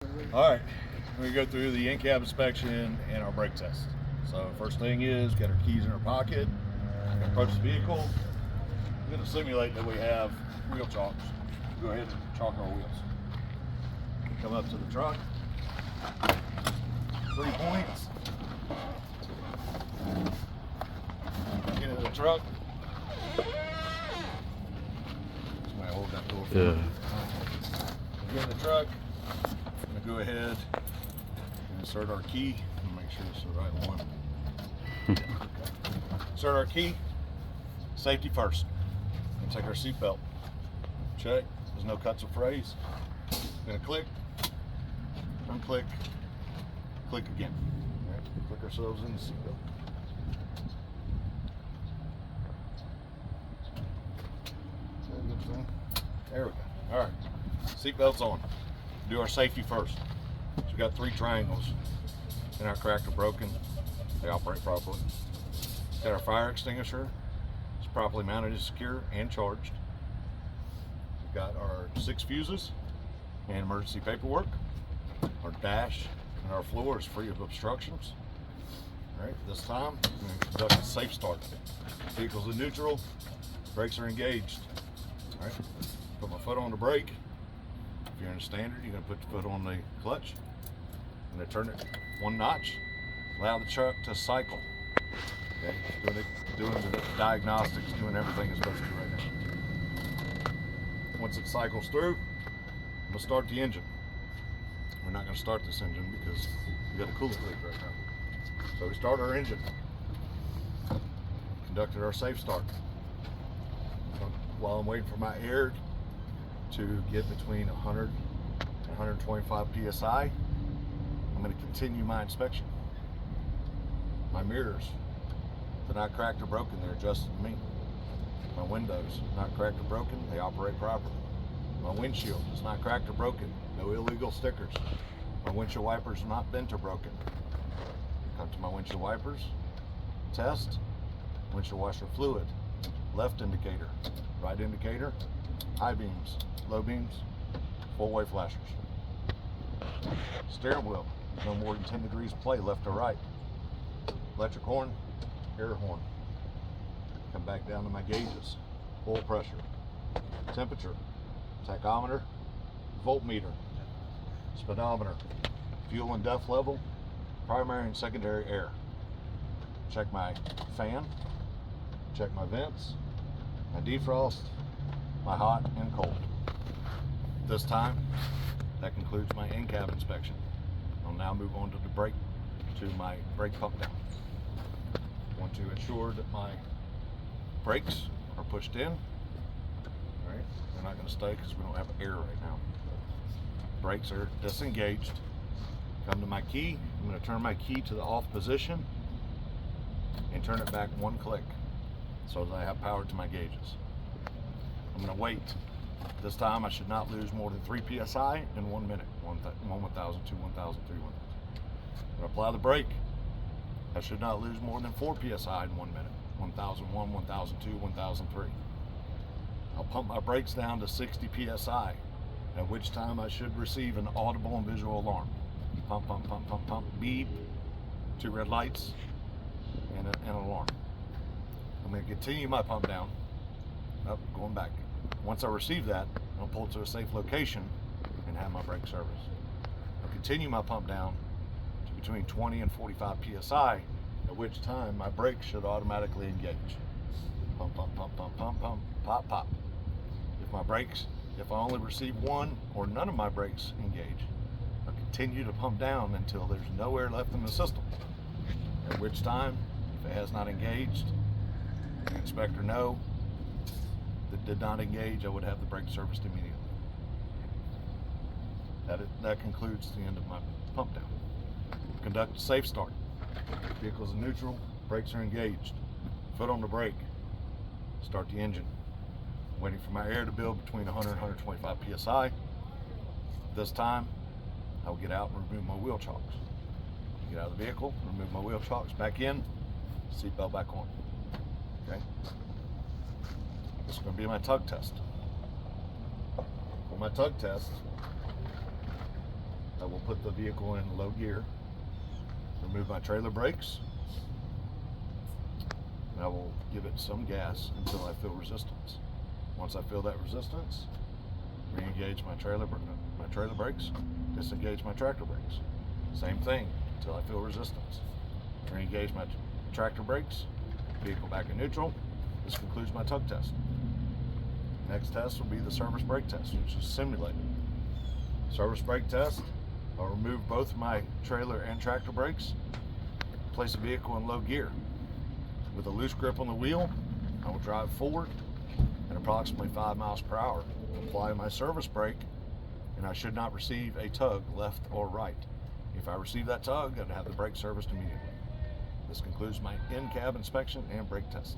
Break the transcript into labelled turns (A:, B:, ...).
A: All right, we go through the in-cab inspection and our brake test. So first thing is get our keys in our pocket, approach the vehicle. We're going to simulate that we have wheel chalks. Go ahead and chalk our wheels. Come up to the truck. 3 points. Get into the truck. Somebody hold that door for me. Get in the truck. I'm going to go ahead and insert our key. Make sure it's the right one. Insert our key. Safety first. We'll take our seatbelt. Check. There's no cuts or frays. Gonna click, unclick, click again. All right. Click ourselves in the seatbelt. Is that a good thing? There we go. All right. Seatbelt's on. Do our safety first. So we've got 3 triangles in our cracked or broken. They operate properly. Got our fire extinguisher. It's properly mounted and secure and charged. We've got our 6 fuses and emergency paperwork. Our dash and our floor is free of obstructions. All right, this time I'm going to conduct a safe start. Vehicle's in neutral, brakes are engaged. All right, put my foot on the brake. If you're in a standard, you're going to put the foot on the clutch. I'm going to turn it 1 notch. Allow the truck to cycle. Okay, doing the diagnostics, doing everything it's supposed to do right now. Once it cycles through, I'm gonna start the engine. We're not gonna start this engine because we got a coolant leak right now. So we start our engine. Conducted our safe start. While I'm waiting for my air to get between 100 and 125 psi, I'm gonna continue my inspection. My mirrors, they're not cracked or broken, they're adjusted to me. My windows, not cracked or broken, they operate properly. My windshield is not cracked or broken, no illegal stickers. My windshield wipers are not bent or broken. Come to my windshield wipers, test, windshield washer fluid, left indicator, right indicator, high beams, low beams, 4-way flashers. Steering wheel, no more than 10 degrees play left or right. Electric horn, air horn. Come back down to my gauges, oil pressure, temperature, tachometer, voltmeter, speedometer, fuel and depth level, primary and secondary air. Check my fan, check my vents, my defrost, my hot and cold. This time, that concludes my in-cab inspection. I'll now move on to my brake pump down. I want to ensure that my brakes are pushed in. All right, they're not going to stay because we don't have air right now. Brakes are disengaged. Come to my key. I'm going to turn my key to the off position and turn it back 1 click so that I have power to my gauges. I'm going to wait. This time I should not lose more than 3 psi in 1 minute. 1,000, 2, 1,000, 3, 1,000. I'm going to apply the brake. I should not lose more than 4 psi in 1 minute. 1,001, 1,002, 1,003. I'll pump my brakes down to 60 psi, at which time I should receive an audible and visual alarm. Pump, pump, pump, pump, pump, beep, 2 red lights, and an alarm. I'm going to continue my pump down. Going back. Once I receive that, I'll pull it to a safe location and have my brake service. I'll continue my pump down to between 20 and 45 psi, at which time my brakes should automatically engage. Pump, pump, pump, pump, pump, pump, pop, pop. If I only receive 1 or none of my brakes engage, I'll continue to pump down until there's no air left in the system. At which time, if it has not engaged, the inspector know that did not engage, I would have the brake serviced immediately. That concludes the end of my pump down. Conduct a safe start. Vehicle's in neutral, brakes are engaged. Foot on the brake. Start the engine. Waiting for my air to build between 100 and 125 psi. This time, I will get out and remove my wheel chocks. Get out of the vehicle, remove my wheel chocks back in, seatbelt back on. Okay? This is going to be my tug test. For my tug test, I will put the vehicle in low gear, remove my trailer brakes, and I will give it some gas until I feel resistance. Once I feel that resistance, re-engage my trailer brakes, disengage my tractor brakes. Same thing until I feel resistance. Re-engage my tractor brakes, vehicle back in neutral. This concludes my tug test. Next test will be the service brake test, which is simulated. Service brake test, I'll remove both my trailer and tractor brakes, place the vehicle in low gear. With a loose grip on the wheel, I will drive forward at approximately 5 miles per hour, apply my service brake, and I should not receive a tug left or right. If I receive that tug, I'd have the brake serviced immediately. This concludes my in-cab inspection and brake test.